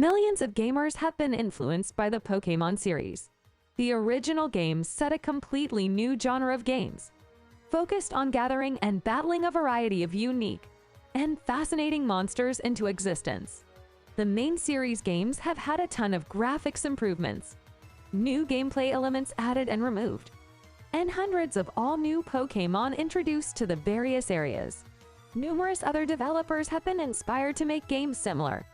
Millions of gamers have been influenced by the Pokémon series. The original games set a completely new genre of games, focused on gathering and battling a variety of unique and fascinating monsters into existence. The main series games have had a ton of graphics improvements, new gameplay elements added and removed, and hundreds of all-new Pokémon introduced to the various areas. Numerous other developers have been inspired to make games similar,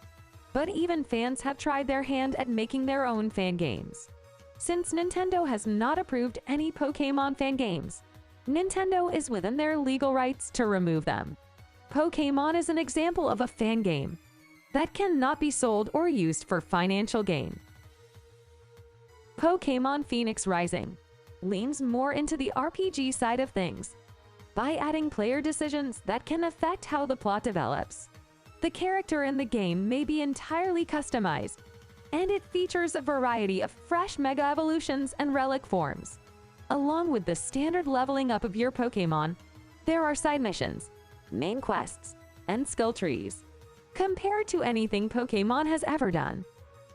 but even fans have tried their hand at making their own fan games. Since Nintendo has not approved any Pokémon fan games, Nintendo is within their legal rights to remove them. Pokémon is an example of a fan game that cannot be sold or used for financial gain. Pokémon Phoenix Rising leans more into the RPG side of things by adding player decisions that can affect how the plot develops. The character in the game may be entirely customized, and it features a variety of fresh Mega Evolutions and Relic forms. Along with the standard leveling up of your Pokémon, there are side missions, main quests, and skill trees. Compared to anything Pokémon has ever done,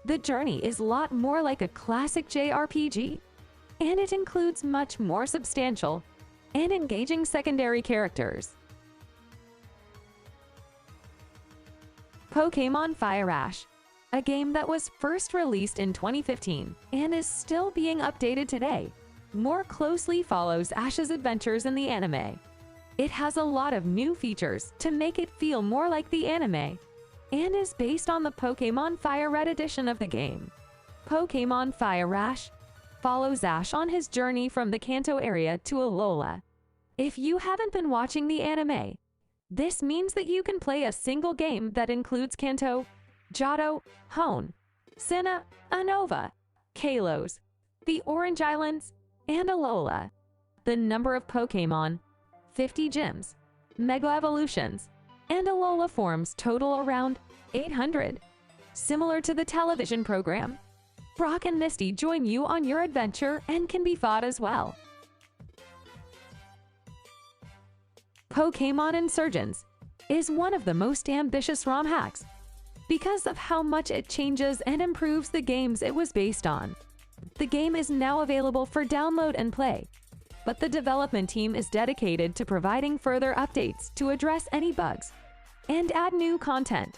the journey is a lot more like a classic JRPG, and it includes much more substantial and engaging secondary characters. Pokémon Fire Ash, a game that was first released in 2015 and is still being updated today, more closely follows Ash's adventures in the anime. It has a lot of new features to make it feel more like the anime, and is based on the Pokémon Fire Red edition of the game. Pokémon Fire Ash follows Ash on his journey from the Kanto area to Alola. If you haven't been watching the anime, this means that you can play a single game that includes Kanto, Johto, Hoenn, Sinnoh, Unova, Kalos, the Orange Islands, and Alola. The number of Pokémon, 50 gyms, Mega Evolutions, and Alola forms total around 800. Similar to the television program, Brock and Misty join you on your adventure and can be fought as well. Pokémon Insurgence is one of the most ambitious ROM hacks because of how much it changes and improves the games it was based on. The game is now available for download and play, but the development team is dedicated to providing further updates to address any bugs and add new content.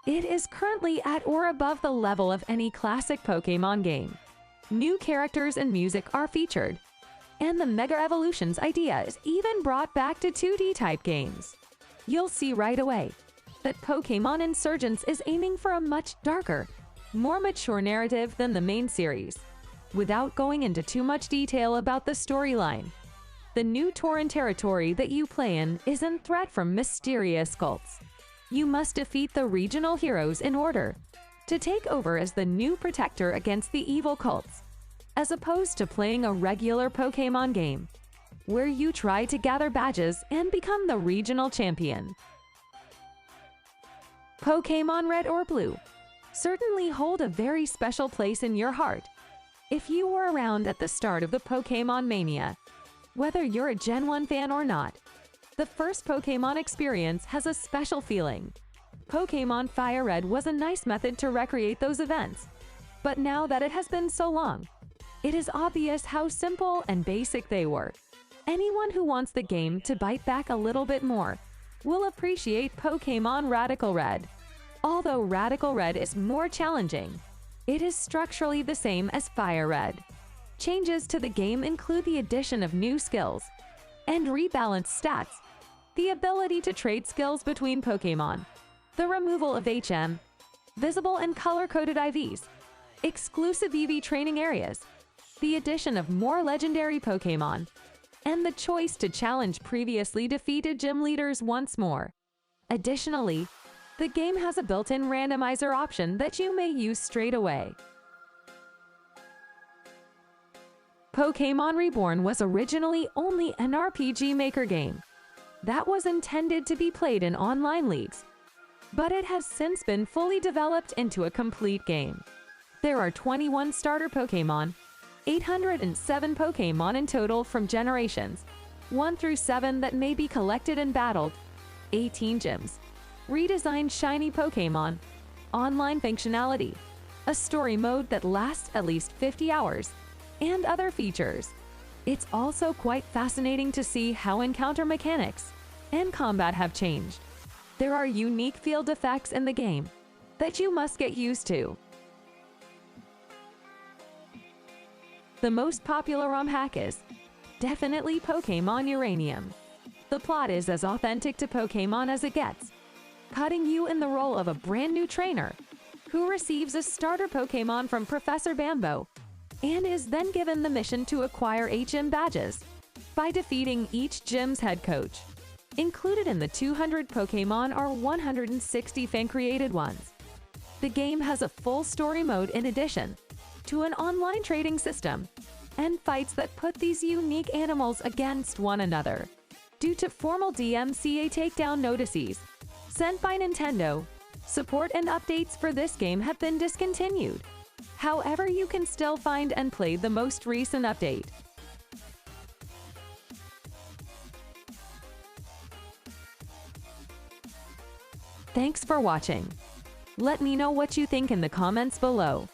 It is currently at or above the level of any classic Pokémon game. New characters and music are featured, and the Mega Evolutions idea is even brought back to 2D type games. You'll see right away that Pokémon Insurgence is aiming for a much darker, more mature narrative than the main series. Without going into too much detail about the storyline, the new Tauren territory that you play in is in threat from mysterious cults. You must defeat the regional heroes in order to take over as the new protector against the evil cults, as opposed to playing a regular Pokémon game, where you try to gather badges and become the regional champion. Pokémon Red or Blue certainly hold a very special place in your heart. If you were around at the start of the Pokémon Mania, whether you're a Gen 1 fan or not, the first Pokémon experience has a special feeling. Pokémon Fire Red was a nice method to recreate those events, but now that it has been so long, it is obvious how simple and basic they were. Anyone who wants the game to bite back a little bit more will appreciate Pokémon Radical Red. Although Radical Red is more challenging, it is structurally the same as Fire Red. Changes to the game include the addition of new skills and rebalanced stats, the ability to trade skills between Pokémon, the removal of HM, visible and color-coded IVs, exclusive EV training areas, the addition of more legendary Pokémon, and the choice to challenge previously defeated gym leaders once more. Additionally, the game has a built-in randomizer option that you may use straight away. Pokémon Reborn was originally only an RPG Maker game that was intended to be played in online leagues, but it has since been fully developed into a complete game. There are 21 starter Pokémon, 807 Pokémon in total from generations 1 through 7 that may be collected and battled, 18 gyms, redesigned shiny Pokémon, online functionality, a story mode that lasts at least 50 hours, and other features. It's also quite fascinating to see how encounter mechanics and combat have changed. There are unique field effects in the game that you must get used to. The most popular ROM hack is definitely Pokémon Uranium. The plot is as authentic to Pokémon as it gets, putting you in the role of a brand new trainer who receives a starter Pokémon from Professor Bambo and is then given the mission to acquire HM badges by defeating each gym's head coach. Included in the 200 Pokémon are 160 fan-created ones. The game has a full story mode in addition to an online trading system and fights that put these unique animals against one another. Due to formal DMCA takedown notices sent by Nintendo, support and updates for this game have been discontinued. However, you can still find and play the most recent update. Thanks for watching. Let me know what you think in the comments below.